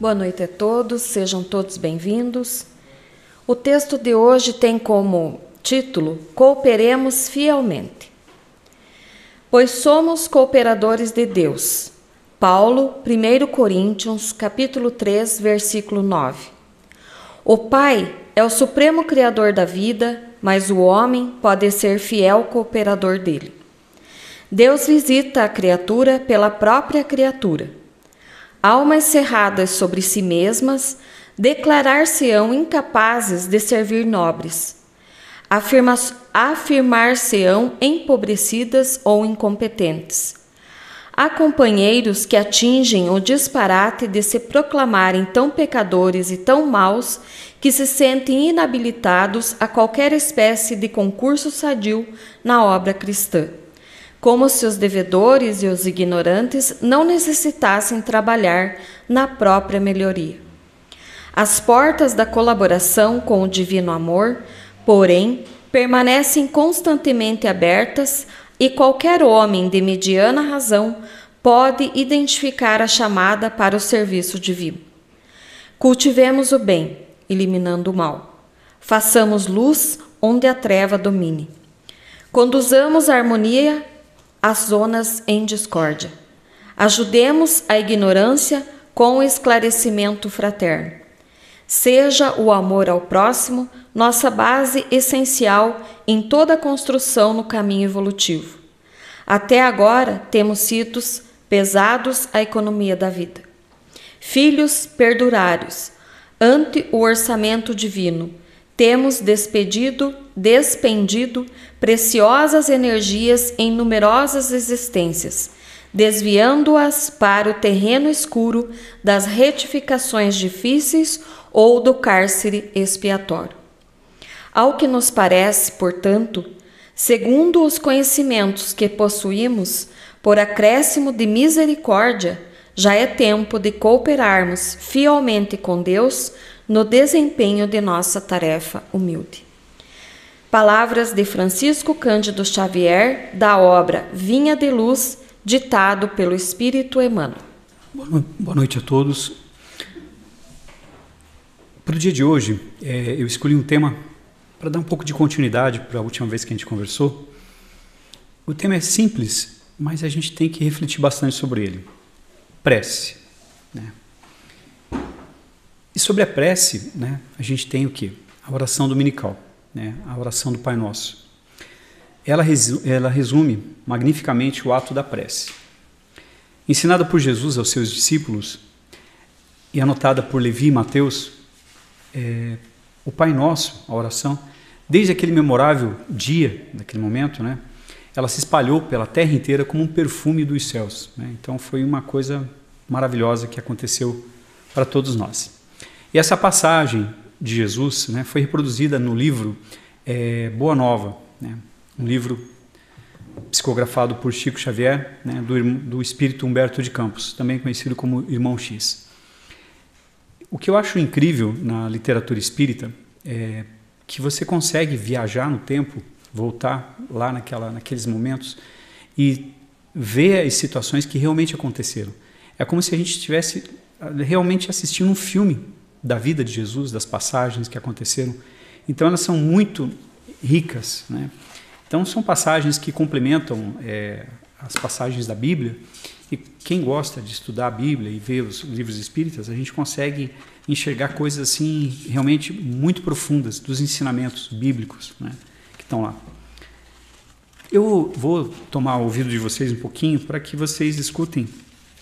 Boa noite a todos, sejam todos bem-vindos. O texto de hoje tem como título Cooperemos fielmente. Pois somos cooperadores de Deus. Paulo, 1 Coríntios, capítulo 3, versículo 9. O Pai é o supremo criador da vida, mas o homem pode ser fiel cooperador dele. Deus visita a criatura pela própria criatura. Almas cerradas sobre si mesmas, declarar-se-ão incapazes de servir nobres. Afirmar-se-ão empobrecidas ou incompetentes. Há companheiros que atingem o disparate de se proclamarem tão pecadores e tão maus que se sentem inabilitados a qualquer espécie de concurso sadio na obra cristã, como se os devedores e os ignorantes não necessitassem trabalhar na própria melhoria. As portas da colaboração com o divino amor, porém, permanecem constantemente abertas e qualquer homem de mediana razão pode identificar a chamada para o serviço divino. Cultivemos o bem, eliminando o mal. Façamos luz onde a treva domine. Conduzamos a harmonia às zonas em discórdia. Ajudemos a ignorância com o esclarecimento fraterno. Seja o amor ao próximo nossa base essencial em toda a construção no caminho evolutivo. Até agora temos sido pesados à economia da vida. Filhos perdurários, ante o orçamento divino, temos despendido preciosas energias em numerosas existências, desviando-as para o terreno escuro das retificações difíceis ou do cárcere expiatório. Ao que nos parece, portanto, segundo os conhecimentos que possuímos, por acréscimo de misericórdia, já é tempo de cooperarmos fielmente com Deus no desempenho de nossa tarefa humilde. Palavras de Francisco Cândido Xavier, da obra Vinha de Luz, ditado pelo Espírito Emmanuel. Boa noite a todos. Para o dia de hoje, eu escolhi um tema para dar um pouco de continuidade para a última vez que a gente conversou. O tema é simples, mas a gente tem que refletir bastante sobre ele. Prece. Né? E sobre a prece, né, a gente tem o quê? A oração dominical, né, a oração do Pai Nosso. Ela resume magnificamente o ato da prece. Ensinada por Jesus aos seus discípulos e anotada por Levi e Mateus, o Pai Nosso, a oração, desde aquele memorável dia, naquele momento, né, ela se espalhou pela terra inteira como um perfume dos céus. Né? Então foi uma coisa maravilhosa que aconteceu para todos nós. E essa passagem de Jesus, né, foi reproduzida no livro Boa Nova, né, um livro psicografado por Chico Xavier, né, do espírito Humberto de Campos, também conhecido como Irmão X. O que eu acho incrível na literatura espírita é que você consegue viajar no tempo, voltar lá naqueles momentos e ver as situações que realmente aconteceram. É como se a gente estivesse realmente assistindo um filme da vida de Jesus, das passagens que aconteceram. Então elas são muito ricas, né? Então são passagens que complementam as passagens da Bíblia, e quem gosta de estudar a Bíblia e ver os livros espíritas, a gente consegue enxergar coisas assim realmente muito profundas dos ensinamentos bíblicos, né, que estão lá. Eu vou tomar o ouvido de vocês um pouquinho para que vocês escutem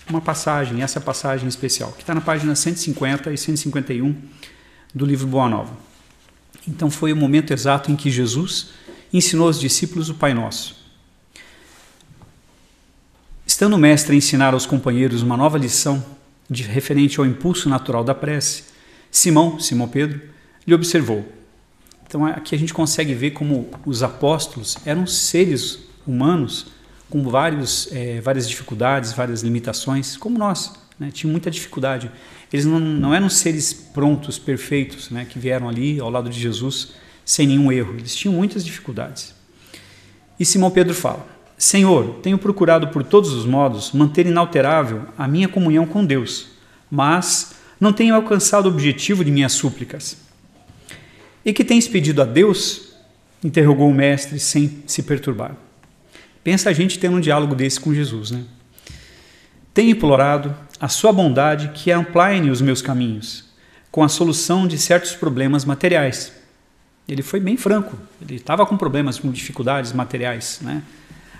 uma passagem, essa passagem especial, que está na página 150 e 151 do livro Boa Nova. Então foi o momento exato em que Jesus ensinou aos discípulos o Pai Nosso. Estando o mestre a ensinar aos companheiros uma nova lição referente ao impulso natural da prece, Simão Pedro, lhe observou. Então aqui a gente consegue ver como os apóstolos eram seres humanos com várias dificuldades, várias limitações, como nós, né? Tinham muita dificuldade. Eles não eram seres prontos, perfeitos, né? Que vieram ali ao lado de Jesus sem nenhum erro. Eles tinham muitas dificuldades. E Simão Pedro fala: Senhor, tenho procurado por todos os modos manter inalterável a minha comunhão com Deus, mas não tenho alcançado o objetivo de minhas súplicas. E que tens pedido a Deus? Interrogou o mestre sem se perturbar. Pensa a gente tendo um diálogo desse com Jesus, né? Tenho implorado a sua bondade que aplane os meus caminhos, com a solução de certos problemas materiais. Ele foi bem franco, ele estava com problemas, com dificuldades materiais, né?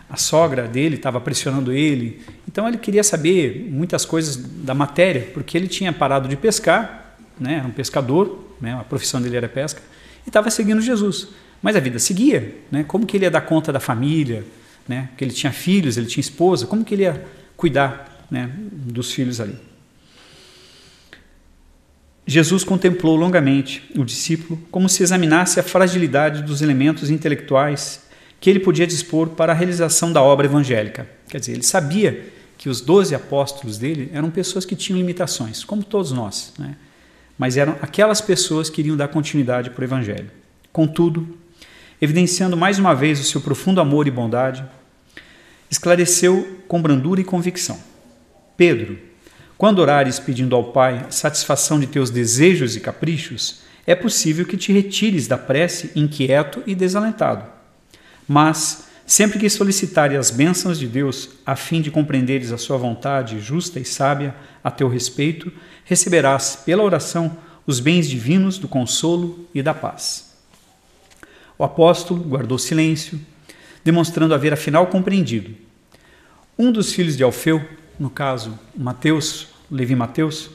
A sogra dele estava pressionando ele, então ele queria saber muitas coisas da matéria, porque ele tinha parado de pescar, né? Era um pescador, né? A profissão dele era pesca, e estava seguindo Jesus. Mas a vida seguia, né? Como que ele ia dar conta da família, né? Porque ele tinha filhos, ele tinha esposa, como que ele ia cuidar, né, dos filhos ali? Jesus contemplou longamente o discípulo como se examinasse a fragilidade dos elementos intelectuais que ele podia dispor para a realização da obra evangélica. Quer dizer, ele sabia que os 12 apóstolos dele eram pessoas que tinham limitações, como todos nós, né? Mas eram aquelas pessoas que iriam dar continuidade para o evangelho. Contudo, evidenciando mais uma vez o seu profundo amor e bondade, esclareceu com brandura e convicção: Pedro, quando orares pedindo ao Pai satisfação de teus desejos e caprichos, é possível que te retires da prece inquieto e desalentado. Mas, sempre que solicitares as bênçãos de Deus, a fim de compreenderes a sua vontade justa e sábia a teu respeito, receberás, pela oração, os bens divinos do consolo e da paz. O apóstolo guardou silêncio, demonstrando haver afinal compreendido. Um dos filhos de Alfeu, no caso Mateus, Levi Mateus,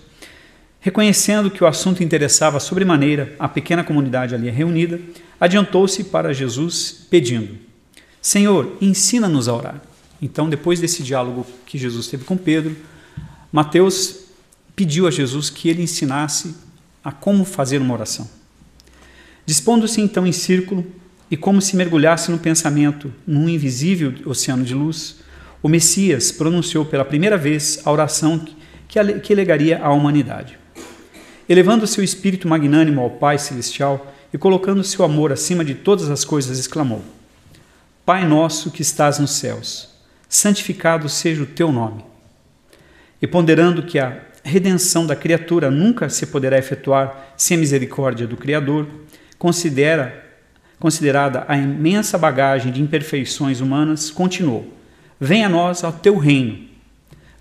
reconhecendo que o assunto interessava sobremaneira a pequena comunidade ali reunida, adiantou-se para Jesus pedindo: Senhor, ensina-nos a orar. Então, depois desse diálogo que Jesus teve com Pedro, Mateus pediu a Jesus que ele ensinasse a como fazer uma oração. Dispondo-se então em círculo e como se mergulhasse no pensamento, num invisível oceano de luz, o Messias pronunciou pela primeira vez a oração que legaria à humanidade. Elevando seu espírito magnânimo ao Pai Celestial e colocando seu amor acima de todas as coisas, exclamou: Pai nosso que estás nos céus, santificado seja o teu nome. E ponderando que a redenção da criatura nunca se poderá efetuar sem a misericórdia do Criador, considerada a imensa bagagem de imperfeições humanas, continuou: Venha a nós ao teu reino,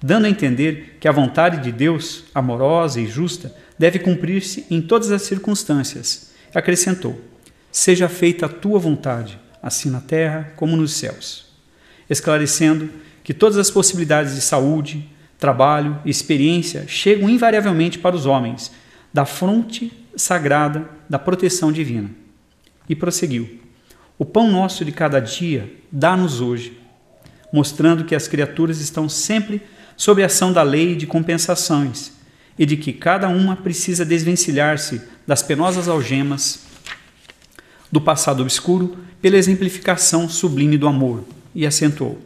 dando a entender que a vontade de Deus, amorosa e justa, deve cumprir-se em todas as circunstâncias. Acrescentou: Seja feita a tua vontade, assim na terra como nos céus, esclarecendo que todas as possibilidades de saúde, trabalho e experiência chegam invariavelmente para os homens, da fonte sagrada da proteção divina. E prosseguiu: O pão nosso de cada dia dá-nos hoje, mostrando que as criaturas estão sempre sob a ação da lei de compensações e de que cada uma precisa desvencilhar-se das penosas algemas do passado obscuro pela exemplificação sublime do amor. E acentuou: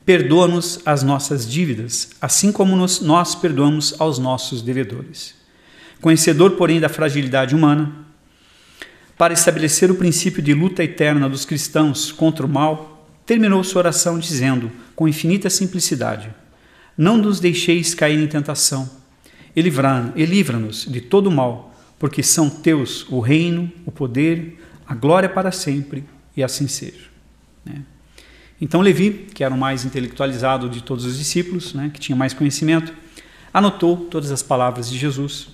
Perdoa-nos as nossas dívidas, assim como nós perdoamos aos nossos devedores. Conhecedor, porém, da fragilidade humana, para estabelecer o princípio de luta eterna dos cristãos contra o mal, terminou sua oração dizendo, com infinita simplicidade: Não nos deixeis cair em tentação, e livra-nos de todo o mal, porque são teus o reino, o poder, a glória para sempre, e assim seja. Então Levi, que era o mais intelectualizado de todos os discípulos, que tinha mais conhecimento, anotou todas as palavras de Jesus,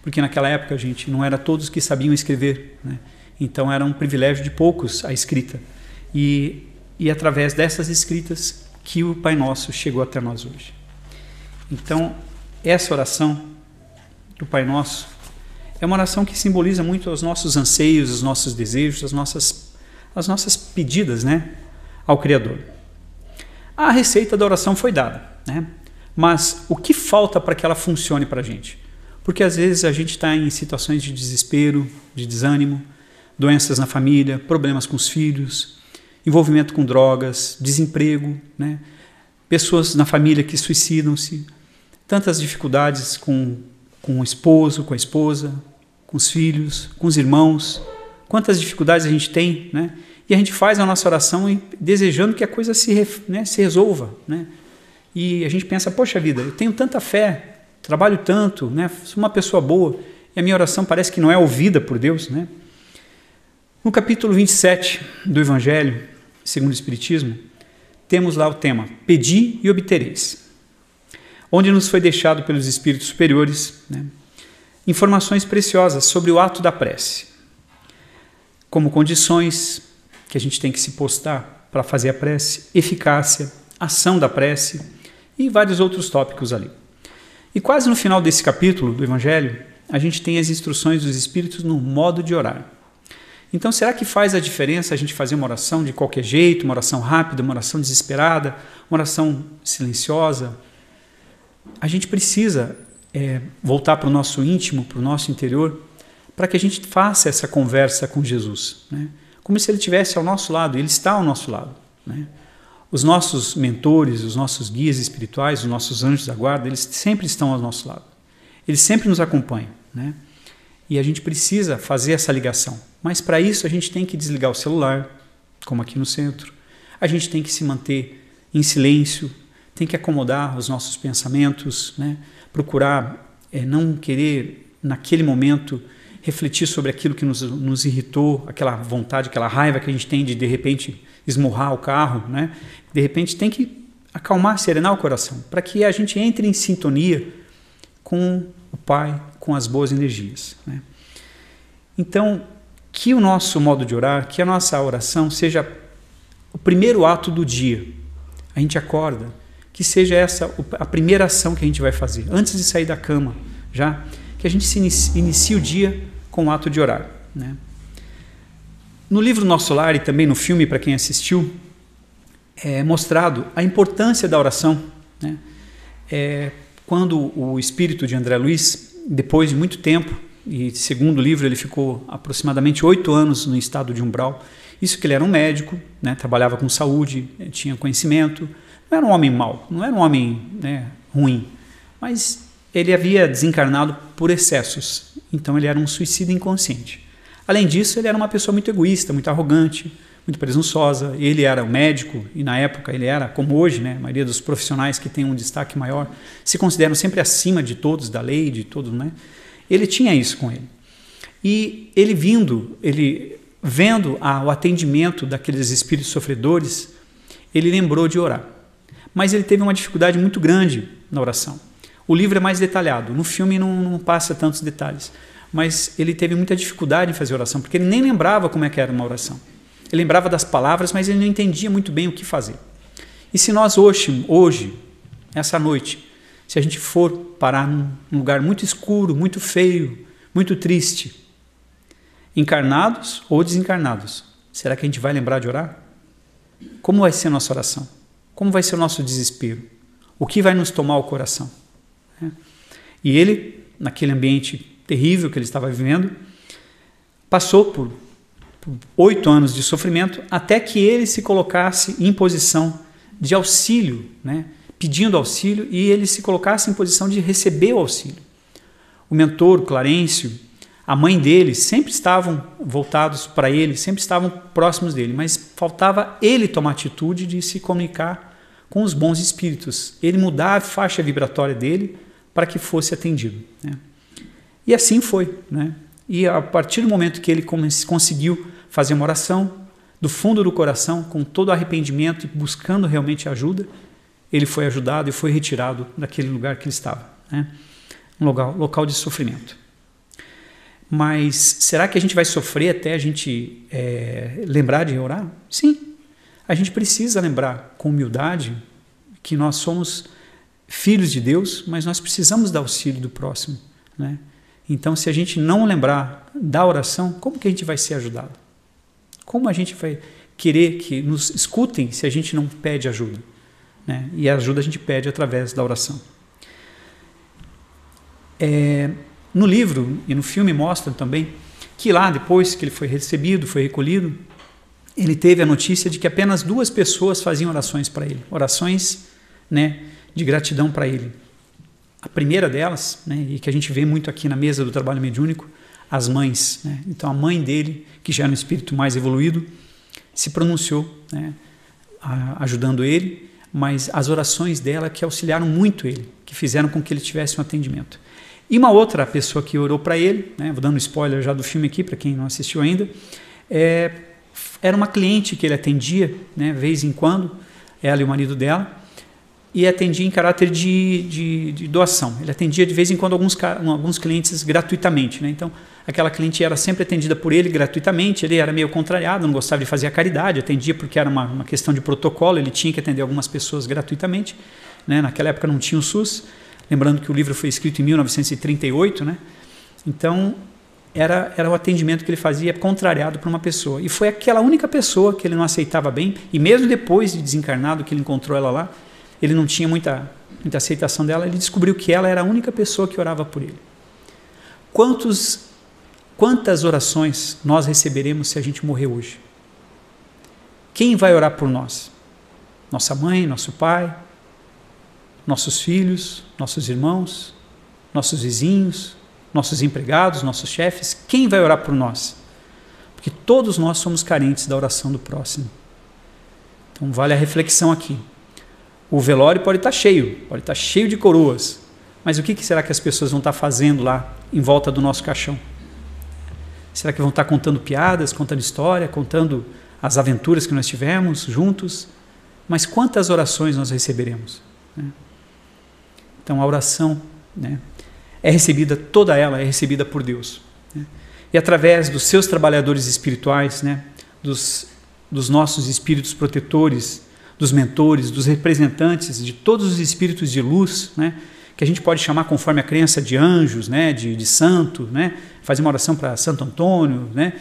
porque naquela época, gente, não era todos que sabiam escrever, então era um privilégio de poucos a escrita. E através dessas escritas que o Pai Nosso chegou até nós hoje. Então, essa oração do Pai Nosso é uma oração que simboliza muito os nossos anseios, os nossos desejos, as nossas pedidas, ao Criador. A receita da oração foi dada, mas o que falta para que ela funcione para a gente? Porque às vezes a gente está em situações de desespero, de desânimo, doenças na família, problemas com os filhos, envolvimento com drogas, desemprego, pessoas na família que suicidam-se, tantas dificuldades com o esposo, com a esposa, com os filhos, com os irmãos, quantas dificuldades a gente tem, e a gente faz a nossa oração desejando que a coisa se resolva, e a gente pensa: poxa vida, eu tenho tanta fé trabalho tanto, né? Sou uma pessoa boa e a minha oração parece que não é ouvida por Deus, né? No capítulo 27 do Evangelho, segundo o Espiritismo, temos lá o tema, pedi e obtereis, onde nos foi deixado pelos espíritos superiores, né, informações preciosas sobre o ato da prece, como condições que a gente tem que se postar para fazer a prece, eficácia, ação da prece e vários outros tópicos ali. E quase no final desse capítulo do Evangelho, a gente tem as instruções dos espíritos no modo de orar. Então, será que faz a diferença a gente fazer uma oração de qualquer jeito, uma oração rápida, uma oração desesperada, uma oração silenciosa? A gente precisa voltar para o nosso íntimo, para o nosso interior, para que a gente faça essa conversa com Jesus, né? Como se Ele estivesse ao nosso lado, Ele está ao nosso lado, né? Os nossos mentores, os nossos guias espirituais, os nossos anjos da guarda, eles sempre estão ao nosso lado. Eles sempre nos acompanham, né? E a gente precisa fazer essa ligação. Mas para isso a gente tem que desligar o celular, como aqui no centro. A gente tem que se manter em silêncio, tem que acomodar os nossos pensamentos, né? Procurar não querer, naquele momento, refletir sobre aquilo que nos irritou, aquela vontade, aquela raiva que a gente tem de repente, esmurrar o carro, né? De repente tem que acalmar, serenar o coração, para que a gente entre em sintonia com o Pai, com as boas energias, né? Então, que o nosso modo de orar, que a nossa oração seja o primeiro ato do dia. A gente acorda, que seja essa a primeira ação que a gente vai fazer, antes de sair da cama, já, que a gente se inicie o dia com o ato de orar, né? No livro Nosso Lar e também no filme, para quem assistiu, é mostrado a importância da oração, né? Quando o espírito de André Luiz, depois de muito tempo, e segundo o livro ele ficou aproximadamente 8 anos no estado de umbral, isso que ele era um médico, né, trabalhava com saúde, tinha conhecimento, não era um homem mau, não era um homem, né, ruim, mas ele havia desencarnado por excessos, então ele era um suicida inconsciente. Além disso, ele era uma pessoa muito egoísta, muito arrogante, muito presunçosa. Ele era um médico e na época ele era, como hoje, né, a maioria dos profissionais que têm um destaque maior, se consideram sempre acima de todos, da lei, de todos, né? Ele tinha isso com ele. E ele vendo o atendimento daqueles espíritos sofredores, ele lembrou de orar. Mas ele teve uma dificuldade muito grande na oração. O livro é mais detalhado, no filme não passa tantos detalhes, mas ele teve muita dificuldade em fazer oração, porque ele nem lembrava como é que era uma oração. Ele lembrava das palavras, mas ele não entendia muito bem o que fazer. E se nós hoje, essa noite, se a gente for parar num lugar muito escuro, muito feio, muito triste, encarnados ou desencarnados, será que a gente vai lembrar de orar? Como vai ser a nossa oração? Como vai ser o nosso desespero? O que vai nos tomar o coração? E ele, naquele ambiente terrível que ele estava vivendo, passou por 8 anos de sofrimento até que ele se colocasse em posição de auxílio, né? Pedindo auxílio, e ele se colocasse em posição de receber o auxílio. O mentor, o Clarencio, a mãe dele, sempre estavam voltados para ele, sempre estavam próximos dele, mas faltava ele tomar a atitude de se comunicar com os bons espíritos, ele mudar a faixa vibratória dele para que fosse atendido, né? E assim foi, né? E a partir do momento que ele conseguiu fazer uma oração do fundo do coração, com todo arrependimento e buscando realmente ajuda, ele foi ajudado e foi retirado daquele lugar que ele estava, né? Um local de sofrimento. Mas será que a gente vai sofrer até a gente lembrar de orar? Sim, a gente precisa lembrar com humildade que nós somos filhos de Deus, mas nós precisamos do auxílio do próximo, né? Então, se a gente não lembrar da oração, como que a gente vai ser ajudado? Como a gente vai querer que nos escutem se a gente não pede ajuda, né? E a ajuda a gente pede através da oração. No livro e no filme mostram também que lá, depois que ele foi recebido, foi recolhido, ele teve a notícia de que apenas 2 pessoas faziam orações para ele, orações, né, de gratidão para ele. A primeira delas, né, e que a gente vê muito aqui na mesa do trabalho mediúnico, as mães, né? Então a mãe dele, que já era um espírito mais evoluído, se pronunciou, né, ajudando ele. mas as orações dela que auxiliaram muito ele, que fizeram com que ele tivesse um atendimento. E uma outra pessoa que orou para ele, né, vou dando spoiler já do filme aqui, para quem não assistiu ainda, era uma cliente que ele atendia, né, vez em quando, ela e o marido dela, e atendia em caráter de doação. Ele atendia de vez em quando alguns clientes gratuitamente, né? Então, aquela cliente era sempre atendida por ele gratuitamente, ele era meio contrariado, não gostava de fazer a caridade, atendia porque era uma questão de protocolo, ele tinha que atender algumas pessoas gratuitamente, né? Naquela época não tinha o SUS, lembrando que o livro foi escrito em 1938, né? Então, era o atendimento que ele fazia contrariado por uma pessoa. E foi aquela única pessoa que ele não aceitava bem, e mesmo depois de desencarnado, que ele encontrou ela lá, ele não tinha muita aceitação dela, ele descobriu que ela era a única pessoa que orava por ele. Quantas orações nós receberemos se a gente morrer hoje? Quem vai orar por nós? Nossa mãe, nosso pai, nossos filhos, nossos irmãos, nossos vizinhos, nossos empregados, nossos chefes? Quem vai orar por nós? Porque todos nós somos carentes da oração do próximo. Então vale a reflexão aqui. O velório pode estar cheio de coroas, mas o que será que as pessoas vão estar fazendo lá em volta do nosso caixão? Será que vão estar contando piadas, contando história, contando as aventuras que nós tivemos juntos? Mas quantas orações nós receberemos? Então a oração, né, toda ela é recebida por Deus. Né? E através dos seus trabalhadores espirituais, né, dos nossos espíritos protetores, dos mentores, dos representantes de todos os espíritos de luz, né, que a gente pode chamar conforme a crença de anjos, né, de santo, né, fazer uma oração para Santo Antônio, né,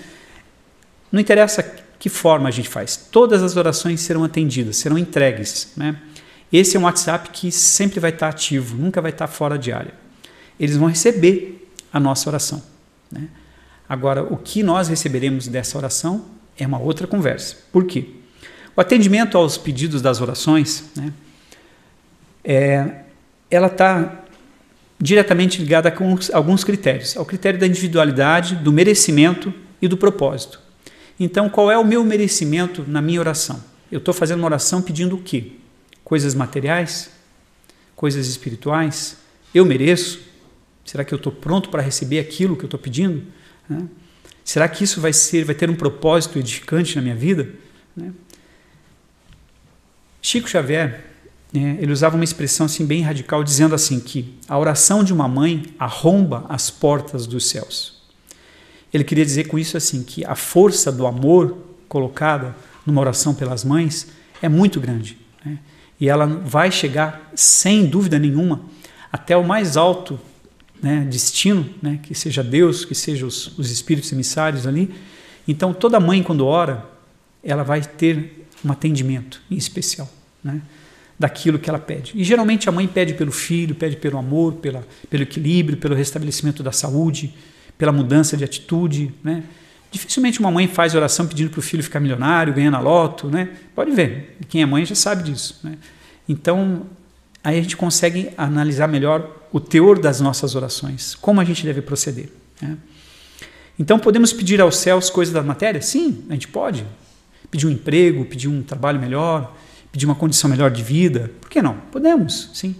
não interessa que forma a gente faz, todas as orações serão atendidas, serão entregues. Né. Esse é um WhatsApp que sempre vai estar ativo, nunca vai estar fora de área. Eles vão receber a nossa oração. Né. Agora, o que nós receberemos dessa oração é uma outra conversa. Por quê? O atendimento aos pedidos das orações, né, ela está diretamente ligada com alguns critérios. Ao critério da individualidade, do merecimento e do propósito. Então, qual é o meu merecimento na minha oração? Eu estou fazendo uma oração pedindo o quê? Coisas materiais? Coisas espirituais? Eu mereço? Será que eu estou pronto para receber aquilo que eu estou pedindo? Né? Será que isso vai ter um propósito edificante na minha vida? Né? Chico Xavier, ele usava uma expressão assim bem radical, dizendo assim que a oração de uma mãe arromba as portas dos céus. Ele queria dizer com isso assim que a força do amor colocada numa oração pelas mães é muito grande, né? E ela vai chegar, sem dúvida nenhuma, até o mais alto, né, destino, né, que seja Deus, que sejam os espíritos emissários ali. Então toda mãe, quando ora, ela vai ter um atendimento em especial, né, daquilo que ela pede. E geralmente a mãe pede pelo filho, pede pelo amor, pelo equilíbrio, pelo restabelecimento da saúde, pela mudança de atitude. Né. Dificilmente uma mãe faz oração pedindo para o filho ficar milionário, ganhando a loto. Né. Pode ver, quem é mãe já sabe disso. Né. Então, aí a gente consegue analisar melhor o teor das nossas orações, como a gente deve proceder. Né. Então, podemos pedir aos céus coisas da matéria? Sim, a gente pode. Pedir um emprego, pedir um trabalho melhor, pedir uma condição melhor de vida. Por que não? Podemos, sim.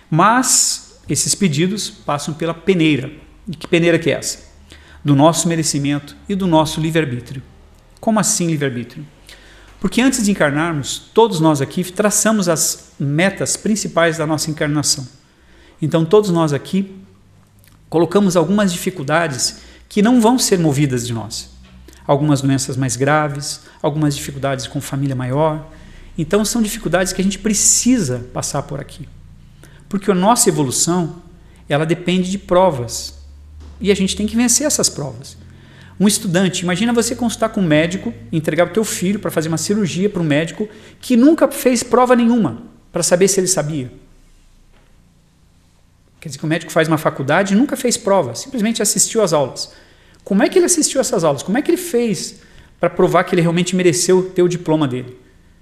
Mas esses pedidos passam pela peneira. E que peneira que é essa? Do nosso merecimento e do nosso livre-arbítrio. Como assim livre-arbítrio? Porque antes de encarnarmos, todos nós aqui traçamos as metas principais da nossa encarnação. Então todos nós aqui colocamos algumas dificuldades que não vão ser movidas de nós. Algumas doenças mais graves, algumas dificuldades com família maior. Então são dificuldades que a gente precisa passar por aqui. Porque a nossa evolução, ela depende de provas. E a gente tem que vencer essas provas. Um estudante, imagina você consultar com um médico, entregar o teu filho para fazer uma cirurgia para um médico que nunca fez prova nenhuma para saber se ele sabia. Quer dizer que o médico faz uma faculdade e nunca fez prova, simplesmente assistiu às aulas. Como é que ele assistiu essas aulas? Como é que ele fez para provar que ele realmente mereceu ter o diploma dele?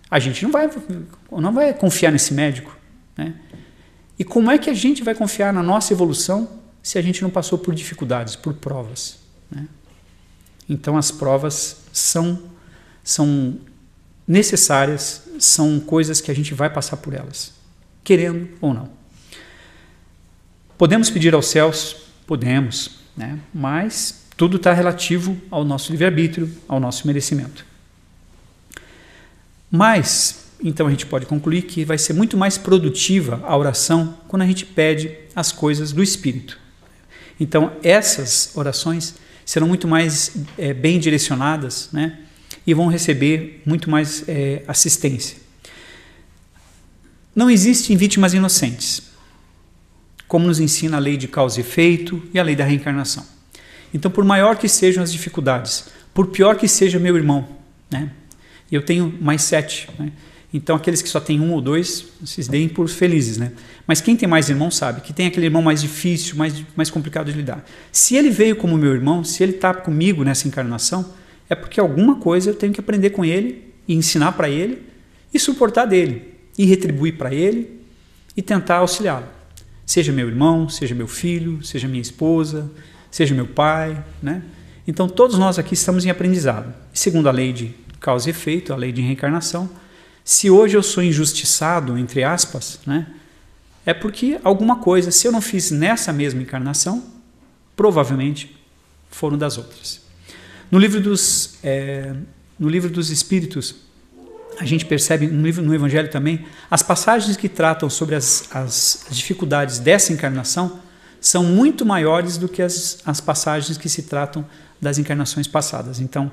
A gente não vai confiar nesse médico. Né? E como é que a gente vai confiar na nossa evolução se a gente não passou por dificuldades, por provas? Né? Então as provas são necessárias, são coisas que a gente vai passar por elas, querendo ou não. Podemos pedir aos céus? Podemos, né? Mas tudo está relativo ao nosso livre-arbítrio, ao nosso merecimento. Mas, então a gente pode concluir que vai ser muito mais produtiva a oração quando a gente pede as coisas do Espírito. Então essas orações serão muito mais bem direcionadas, né? E vão receber muito mais assistência. Não existem vítimas inocentes, como nos ensina a lei de causa e efeito e a lei da reencarnação. Então, por maior que sejam as dificuldades, por pior que seja meu irmão, né? Eu tenho mais 7, né? Então aqueles que só têm 1 ou 2, vocês deem por felizes, né? Mas quem tem mais irmão sabe que tem aquele irmão mais difícil, mais complicado de lidar. Se ele veio como meu irmão, se ele está comigo nessa encarnação, é porque alguma coisa eu tenho que aprender com ele e ensinar para ele e suportar dele e retribuir para ele e tentar auxiliá-lo. Seja meu irmão, seja meu filho, seja minha esposa, seja meu pai, né? Então todos nós aqui estamos em aprendizado. Segundo a lei de causa e efeito, a lei de reencarnação, se hoje eu sou injustiçado, entre aspas, né, é porque alguma coisa, se eu não fiz nessa mesma encarnação, provavelmente foram das outras. No livro dos Espíritos, a gente percebe, no Evangelho também, as passagens que tratam sobre as dificuldades dessa encarnação são muito maiores do que as passagens que se tratam das encarnações passadas. Então,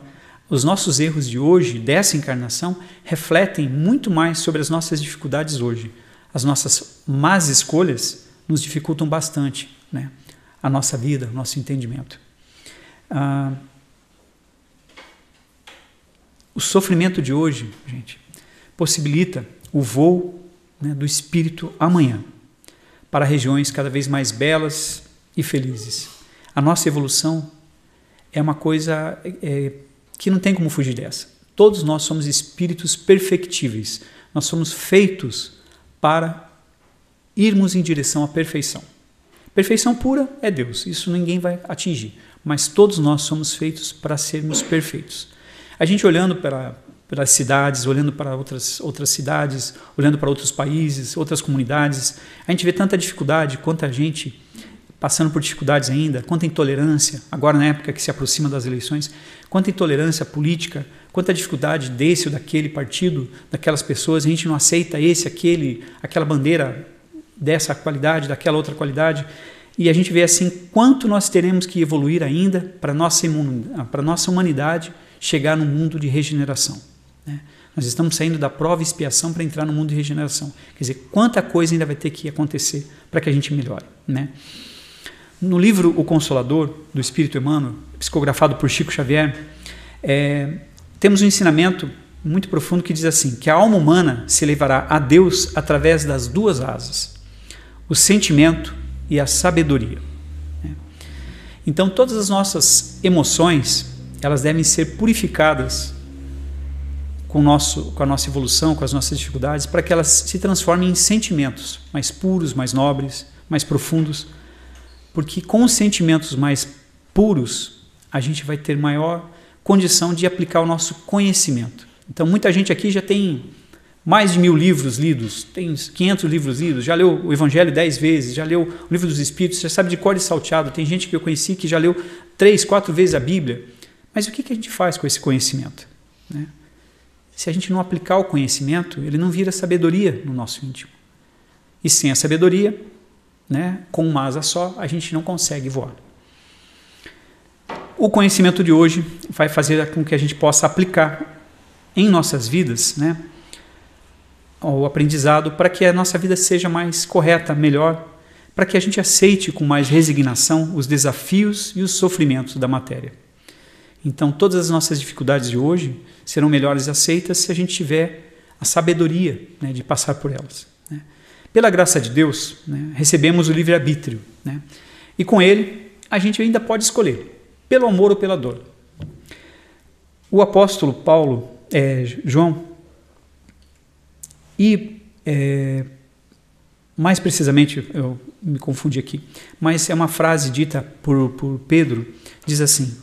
os nossos erros de hoje, dessa encarnação, refletem muito mais sobre as nossas dificuldades hoje. As nossas más escolhas nos dificultam bastante, né? A nossa vida, o nosso entendimento. O sofrimento de hoje, gente, possibilita o voo, né, do espírito amanhã para regiões cada vez mais belas e felizes. A nossa evolução é uma coisa que não tem como fugir dessa. Todos nós somos espíritos perfectíveis. Nós somos feitos para irmos em direção à perfeição. Perfeição pura é Deus, isso ninguém vai atingir. Mas todos nós somos feitos para sermos perfeitos. A gente olhando pelas cidades, olhando para outras cidades, olhando para outros países, outras comunidades, a gente vê tanta dificuldade, quanta gente passando por dificuldades ainda, quanta intolerância, agora na época que se aproxima das eleições, quanta intolerância política, quanta dificuldade desse ou daquele partido, daquelas pessoas, a gente não aceita esse, aquele, aquela bandeira dessa qualidade, daquela outra qualidade, e a gente vê assim quanto nós teremos que evoluir ainda para a nossa humanidade chegar no mundo de regeneração, né? Nós estamos saindo da prova e expiação para entrar no mundo de regeneração. Quer dizer, quanta coisa ainda vai ter que acontecer para que a gente melhore, né? No livro O Consolador, do Espírito Emmanuel, psicografado por Chico Xavier, temos um ensinamento muito profundo que diz assim, que a alma humana se levará a Deus através das 2 asas, o sentimento e a sabedoria. Então, todas as nossas emoções, elas devem ser purificadas com a nossa evolução, com as nossas dificuldades, para que elas se transformem em sentimentos mais puros, mais nobres, mais profundos, porque com os sentimentos mais puros, a gente vai ter maior condição de aplicar o nosso conhecimento. Então, muita gente aqui já tem mais de 1000 livros lidos, tem 500 livros lidos, já leu o Evangelho 10 vezes, já leu o Livro dos Espíritos, já sabe de cor e salteado. Tem gente que eu conheci que já leu 3, 4 vezes a Bíblia. Mas o que a gente faz com esse conhecimento, né? Se a gente não aplicar o conhecimento, ele não vira sabedoria no nosso íntimo. E sem a sabedoria, né, com uma asa só, a gente não consegue voar. O conhecimento de hoje vai fazer com que a gente possa aplicar em nossas vidas, né, o aprendizado para que a nossa vida seja mais correta, melhor, para que a gente aceite com mais resignação os desafios e os sofrimentos da matéria. Então, todas as nossas dificuldades de hoje serão melhores aceitas se a gente tiver a sabedoria, né, de passar por elas, né? Pela graça de Deus, né, recebemos o livre-arbítrio, né? E com ele a gente ainda pode escolher, pelo amor ou pela dor. O apóstolo João, mais precisamente, eu me confundi aqui, mas é uma frase dita por Pedro, diz assim,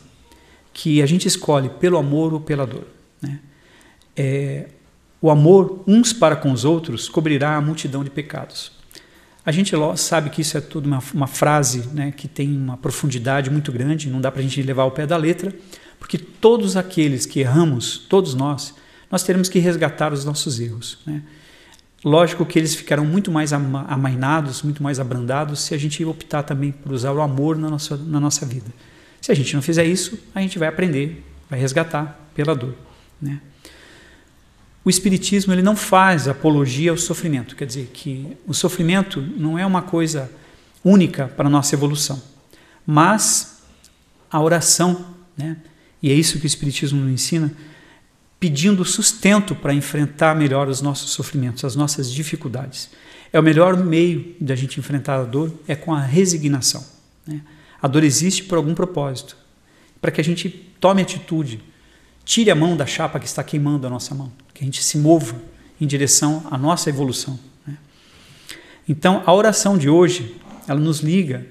que a gente escolhe pelo amor ou pela dor, né? o amor uns para com os outros cobrirá a multidão de pecados. A gente sabe que isso é tudo uma frase, né, que tem uma profundidade muito grande, não dá para a gente levar ao pé da letra, porque todos aqueles que erramos, todos nós teremos que resgatar os nossos erros, né? Lógico que eles ficarão muito mais amainados, muito mais abrandados, se a gente optar também por usar o amor na nossa vida. Se a gente não fizer isso, a gente vai aprender, vai resgatar pela dor, né? O Espiritismo ele não faz apologia ao sofrimento, quer dizer que o sofrimento não é uma coisa única para a nossa evolução, mas a oração, né? E é isso que o Espiritismo nos ensina, pedindo sustento para enfrentar melhor os nossos sofrimentos, as nossas dificuldades. É o melhor meio da gente enfrentar a dor, é com a resignação, né? A dor existe por algum propósito, para que a gente tome atitude, tire a mão da chapa que está queimando a nossa mão, que a gente se mova em direção à nossa evolução, né? Então, a oração de hoje, ela nos liga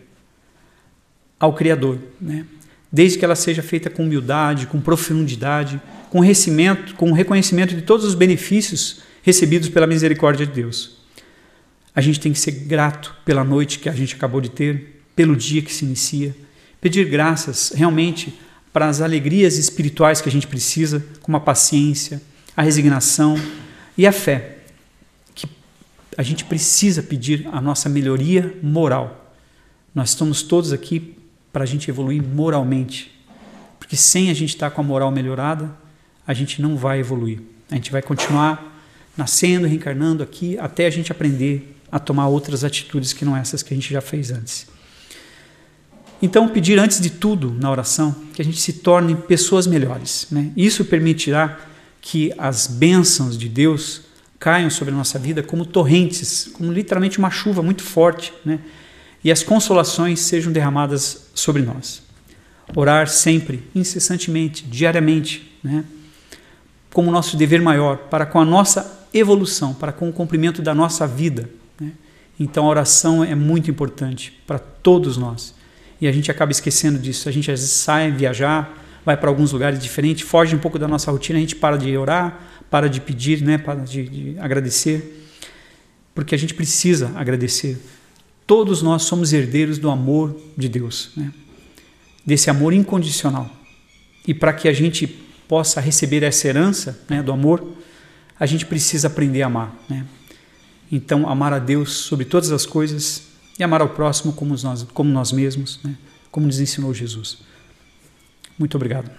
ao Criador, né? Desde que ela seja feita com humildade, com profundidade, com reconhecimento de todos os benefícios recebidos pela misericórdia de Deus. A gente tem que ser grato pela noite que a gente acabou de ter, pelo dia que se inicia, pedir graças realmente para as alegrias espirituais que a gente precisa, como a paciência, a resignação e a fé, que a gente precisa pedir a nossa melhoria moral. Nós estamos todos aqui para a gente evoluir moralmente, porque sem a gente estar com a moral melhorada, a gente não vai evoluir. A gente vai continuar nascendo, reencarnando aqui, até a gente aprender a tomar outras atitudes que não essas que a gente já fez antes. Então, pedir antes de tudo na oração que a gente se torne pessoas melhores, né? Isso permitirá que as bênçãos de Deus caiam sobre a nossa vida como torrentes, como literalmente uma chuva muito forte, né? E as consolações sejam derramadas sobre nós. Orar sempre, incessantemente, diariamente, né? Como nosso dever maior, para com a nossa evolução, para com o cumprimento da nossa vida, né? Então a oração é muito importante para todos nós. E a gente acaba esquecendo disso. A gente às vezes sai viajar, vai para alguns lugares diferentes, foge um pouco da nossa rotina, a gente para de orar, para de pedir, né? Para de agradecer, porque a gente precisa agradecer. Todos nós somos herdeiros do amor de Deus, né? Desse amor incondicional. E para que a gente possa receber essa herança, né, do amor, a gente precisa aprender a amar, né? Então, amar a Deus sobre todas as coisas e amar ao próximo como nós mesmos, né? Como nos ensinou Jesus. Muito obrigado.